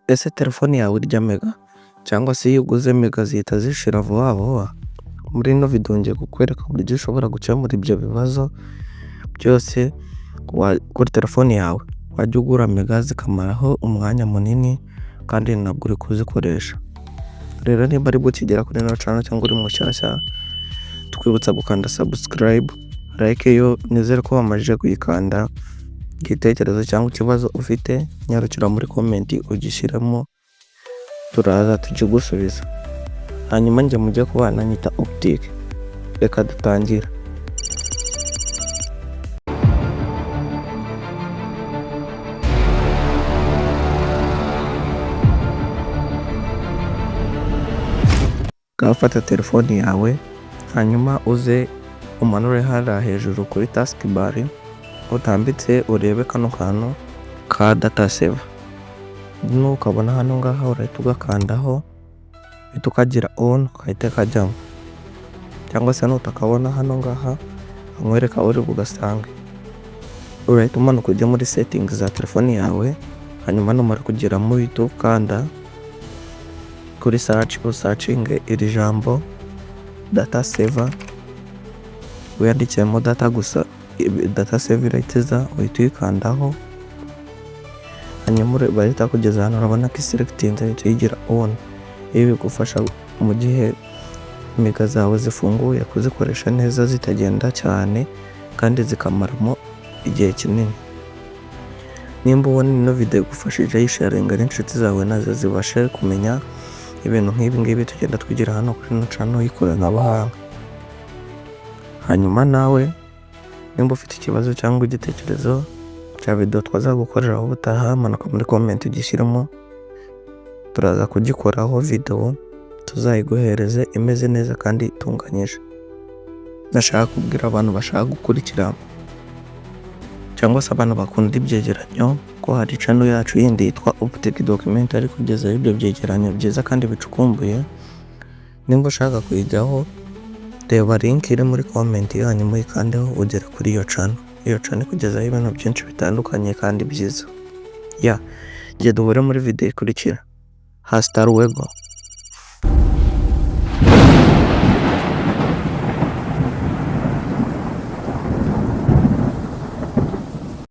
Ese telefone yawe irya mega cyangwa se iyo uguze mega zihita zishira vuba vuba? Muri ino video ngiye kukwereka uburyo ushobora gukemura ibyo bibazo byose kuri telefone yawe. Wajya ugura mega zikamaraho umwanya munini kandi ntabwo uri kuzikoresha. Rero niba ari ukigera kuri ino channel cyangwa uri mushyashya, twibutsa gukanda subscribe, like yo nizere ko wamajije kuyikanda. Igitekerezo cyangwa ikibazo ufite nyarukira muri comment ugishyiramo, turaza tukigusubiza. Hanyuma njye mujye kubana nyita Optic. Reka dutangire. Gafata telefone yawe, hanyuma uze umanure hariya hejuru kuri taskbar, utambitse urebe kano kantu ka data saver. Nukabona hano ngaha urahita ugakandaho, uhita ukagira on, kahita kajyamo. Cyangwa se nutakabona hano ngaha nkwereka uri bugasange, urahita umanuka ujya muri settings za telefone yawe, hanyuma numara kugeramo uhita ukanda kuri search, searching iri jambo data saver, wiyandikiyemo data gusa, data saver irahita uhita uyikandaho. Hanyuma bahita kugeza hano urabona ko selectinze uhita uyigira on. Ibi bigufasha mu gihe mega zawe zifunguye kuzikoresha neza zitagenda cyane kandi zikamaramo igihe kinini. Nimba ubona ino video igufashije yisharinga n'inshuti zawe nazo zibashe kumenya ibintu nk'ibi ngibi tugenda twigira hano kuri ino channel y'ikoranabuhanga. Hanyuma nawe nimba ufite ikibazo cyangwa igitekerezo cya video twazagukorera ubutaha, manuka muri comment ugishyiramo, turaza kugikoraho video tuzayiguhereze imeze neza kandi itunganyije. Ndashaka kubwira abantu bashaka gukurikira cyangwa se abantu bakunda ibyegeranyo ko hari channel yacu yindi yitwa Optic Documentary kugeza ibyo byegeranyo byiza kandi bicukumbuye. Nimba ushaka kuyijyaho, reba link iri muri comment yanyu muyikandeho ugere kuri iyo channel. Iyo channel kugezaho ibintu byinshi bitandukanye kandi byiza. Jye duhure muri video ikurikira. Hasta luego.